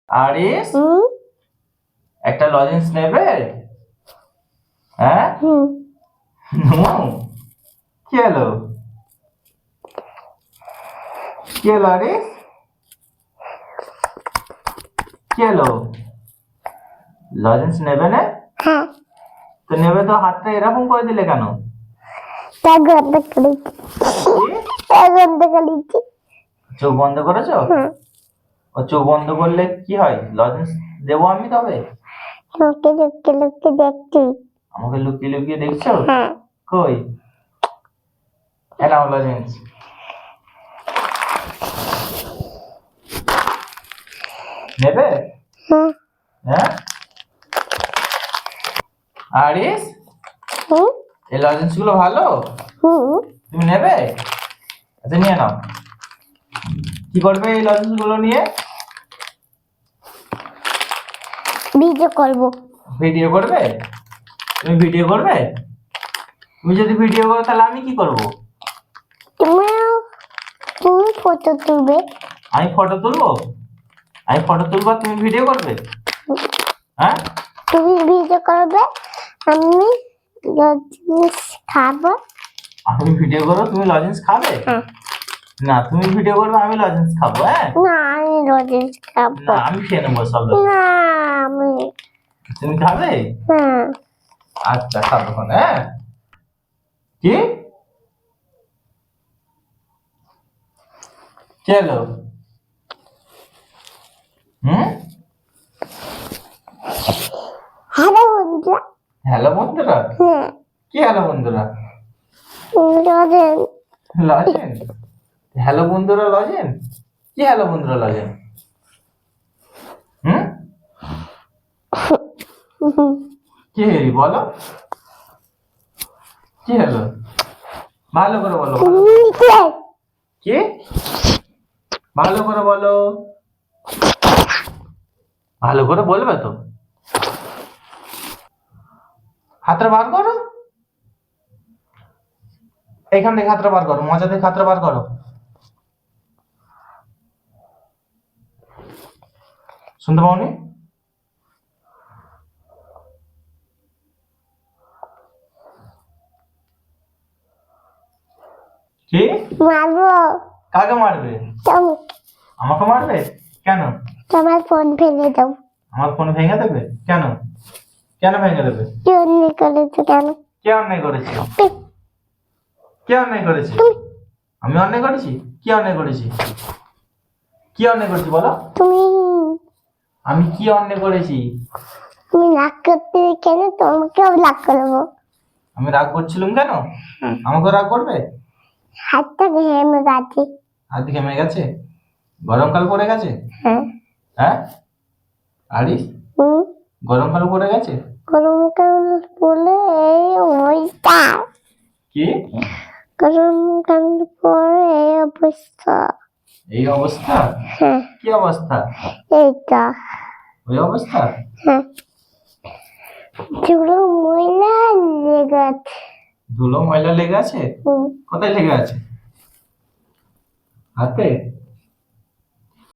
আরিস একটা লজেন্স নেবে? হ্যাঁ কি হলো কি হলো আরিস কি হলো? লজেন্স নেবে না? তো নেবে তো হাতটা এরকম করে দিলে কেন? চোখ বন্ধ করেছো? ও চোখ বন্ধ করলে কি হয়? লজেন্স দেবো আমি তবে? আমাকে লুকিয়ে লুকিয়ে দেখছো? কই এনাও লজেন্স। নেবে? হ্যাঁ আরিস এই লজেন্স গুলো ভালো, তুমি নেবে? আচ্ছা নিয়ে নাও। কি করবে এই লজেন্স গুলো নিয়ে? ভিডিও করব। ভিডিও করবে? তুমি ভিডিও করবে? তুমি যদি ভিডিও করো তাহলে আমি কি করব? তুমি ফটো তুলবে। আমি ফটো তুলবো? আমি ফটো তুলবো তুমি ভিডিও করবে? হ্যাঁ তুমি ভিডিও করবে আমি লজেন্স খাবো। আমি ভিডিও করবো তুমি লজেন্স খাবে? না তুমি ভিডিও করবে আমি লজেন্স খাবো। হ্যাঁ না আমি লজেন্স খাবো না আমি খেয়ে নেবো সব। না আমি তুমি খাবে? আচ্ছা খাবো। হ্যাঁ কি চলো হ্যালো বন্ধুরা। হ্যালো বন্ধুরা? কি হ্যালো বন্ধুরা? লজেন্স লজেন? হ্যালো বন্ধুরা লজেন? কি হ্যালো বন্ধুরা লজেন? কি হেরি বলো কি হলো? ভালো করে বলো। কি ভালো করে বলো? ভালো করে বলবে তো? হাতটা বার করো, এখান থেকে হাতটা বার করো, মজা থেকে হাতটা বার করো। শুনতে পাওনি? কি মারবো? কাকে মারবে? আমাকে মারবে কেন? তোমার ফোন ভেঙে দাও। আমার ফোন ভেঙে দেবে কেন? কেন ভেঙে দেবে? কি অন্যায় করেছো? কেন কে অন্যায় করেছে? কে অন্যায় করেছে? আমি অন্যায় করেছি? কি অন্যায় করেছি? কি অন্যায় করেছি বলো? তুমি আমি কি অন্যায় করেছি? তুমি রাগ করতে কেন? তোমাকেও রাগ করবো। আমি রাগ করছিলাম কেন? আমাকে রাগ করবে? হাতটা ঘেমে গেছে। হাত ঘেমে গেছে? গরমকাল পড়ে গেছে? হ্যাঁ আরিস গরমকাল পড়ে গেছে? গরমকাল পড়লে এই ওইটা কি গরমকাল পরে এই অবস্থা। এই অবস্থা? কি অবস্থা? এইটা ওই অবস্থা? ধুলো ময়লা লেগে আছে। ধুলো ময়লা লেগে আছে? কোথায় লেগে আছে? হাতে?